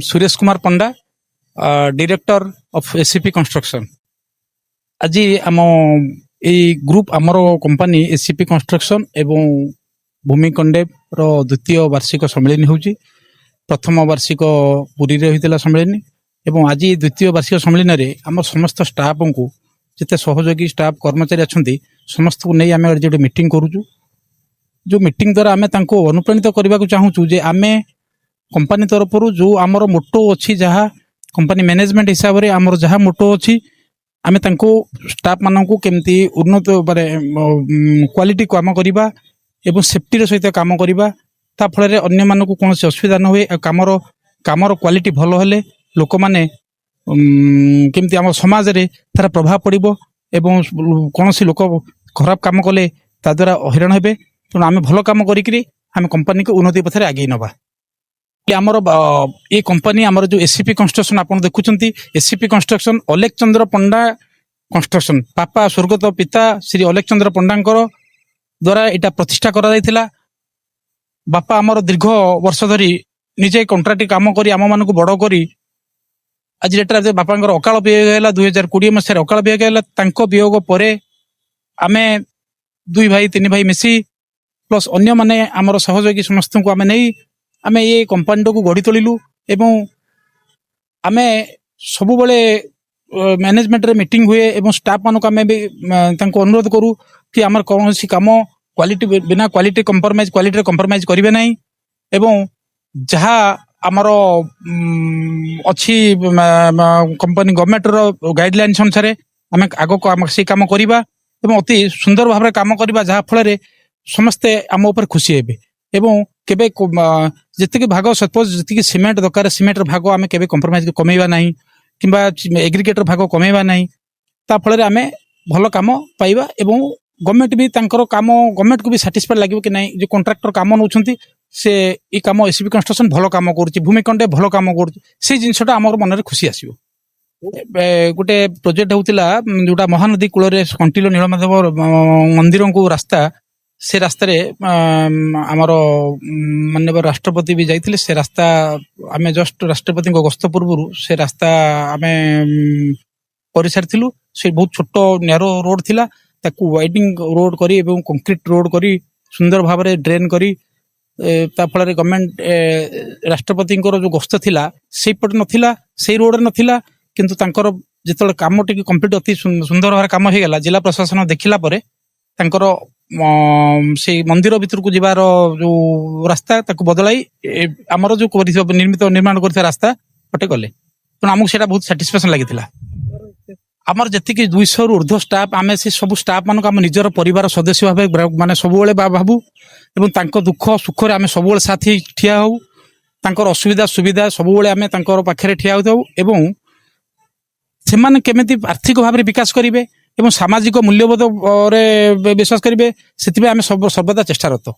Suresh Kumar Panda director of ACP construction. आज आम group आमर कंपनी एसीपी कंस्ट्रक्शन एवं भूमि कंडेप रो द्वितीय वार्षिक सम्मेलन होउची। प्रथम वार्षिक पुरी रे होइतिला सम्मेलन एवं आज द्वितीय वार्षिक सम्मेलन रे आम समस्त स्टाफ को जिते सहयोगी स्टाफ कर्मचारी अछंती समस्त को नहीं आम जो मीटिंग करूचु। जो मीटिंग द्वारा आम अनुप्राणित करने को चाहूँ जे आम कंपनी तरफ जो आमर मोटो अच्छी जहाँ कंपनी मैनेजमेंट हिसाब से आमर जहाँ मोटो अच्छी आम स्टाफ मान को केमती उन्नत क्वालिटी काम करवा एवं सेफ्टी सहित काम करवा ता फल अन्य मानक कौन असुविधा न हुए कामर क्वालिटी भल हेले लोक मैंने केमती आम समाज रे तार प्रभाव पड़ो एवं कौन सी लोक खराब काम कले ता द्वारा हैरान हेबे। तेणु आम भल कम करें कंपनी को उन्नति पथरे आगे नवा। आमर ये कंपनी आमर जो एसीपी कंस्ट्रक्शन आप देखुं एसीपी कंस्ट्रक्शन अलेख चंद्र पंडा कंस्ट्रक्शन पापा स्वर्गत पिता श्री अलेख चंद्र पंडा द्वारा यहाँ प्रतिष्ठा करा। बापा आमर दीर्घ वर्ष धरी निजे कंट्राक्ट काम करी आम मान को बड़ करी आज डेट बापा अकाल वियोग है 2020 मसीह अकाल वियोग है। वियोग पर आम दुई भाई तीन भाई मिसी प्लस अन्य माने आमर सहयोगी समस्त को आम नहीं आम ये कंपनी को गढ़ी तोलू एवं आम सब मैनेजमेंट रे मीटिंग हुए एवं स्टाफ मान को आम भी अनुरोध करूँ कि आमर कौन सी काम क्वालिटी बिना क्वालिटी कंप्रोमाइज करेंगे ना एवं जहाँ आमर अच्छी कंपनी गवर्नमेंट रो गाइडलाइंस अनुसार आम आग से काम करवा एवं अति सुंदर भाव काम करवा जहाँ फल समस्ते आम उपर खुशी हेबे एवं केबे जितकी भाग सपोज जितकी सीमेंट दरकार सीमेंट भाग आम केबे कंप्रोमाइज कमेवा नहीं किंबा एग्रीगेटर भाग कमेवा नहीं ता फल आम भल काम पाइबा एवं गवर्नमेंट भी तांकर काम गवर्नमेंट को भी सैटिस्फाइड लगे कि नहीं जो कॉन्ट्रैक्टर काम नौकरी से ये काम एसीपी कंस्ट्रक्शन भल काम कर भूमिकंडे भल काम कर जिनसा आम मन में खुशी आसो। गोटे प्रोजेक्ट होता जोटा महानदी कूल कंटिलो नीलमाधव मंदिर को रास्ता से रास्तार आमर माननीय राष्ट्रपति भी जाइए से रास्ता आम जस्ट राष्ट्रपति गस्त पूर्व से रास्ता आम कर सारी से बहुत छोट नैरो रोड थिला ताकू वाइडिंग रोड करी एवं कंक्रीट रोड करी सुंदर भाव में ड्रेन करी फल गवर्नमेंट राष्ट्रपति जो गस्त थिला से पट नथिला से रोड नथिला किंतु तांकर जिते काम टी कंप्लीट अति सुंदर भाव काम हो गला जिला प्रशासन देखला परे तांकर से मंदिर भीतर को जीवार जो रास्ता ताकू बदलाई आमर जो निर्मित निर्माण कर रास्ता पटे गले तेणु आमको से बहुत साटिस्फैक्शन लगी। आमर जी 200 रु ऊर्ध्व स्टाफ आम से सब स्टाफ मान आम निजर परिवार सदस्य भाव माने सब भावु एवं दुख सुख आम सब साथी ठिया हो तांकर असुविधा सुविधा सब आम पाखे ठिया होता एवं से केमिति आर्थिक भाव में विकास करेंगे एवं सामाजिक मूल्यबोध विश्वास करेंगे से सर्वदा चेष्टारत।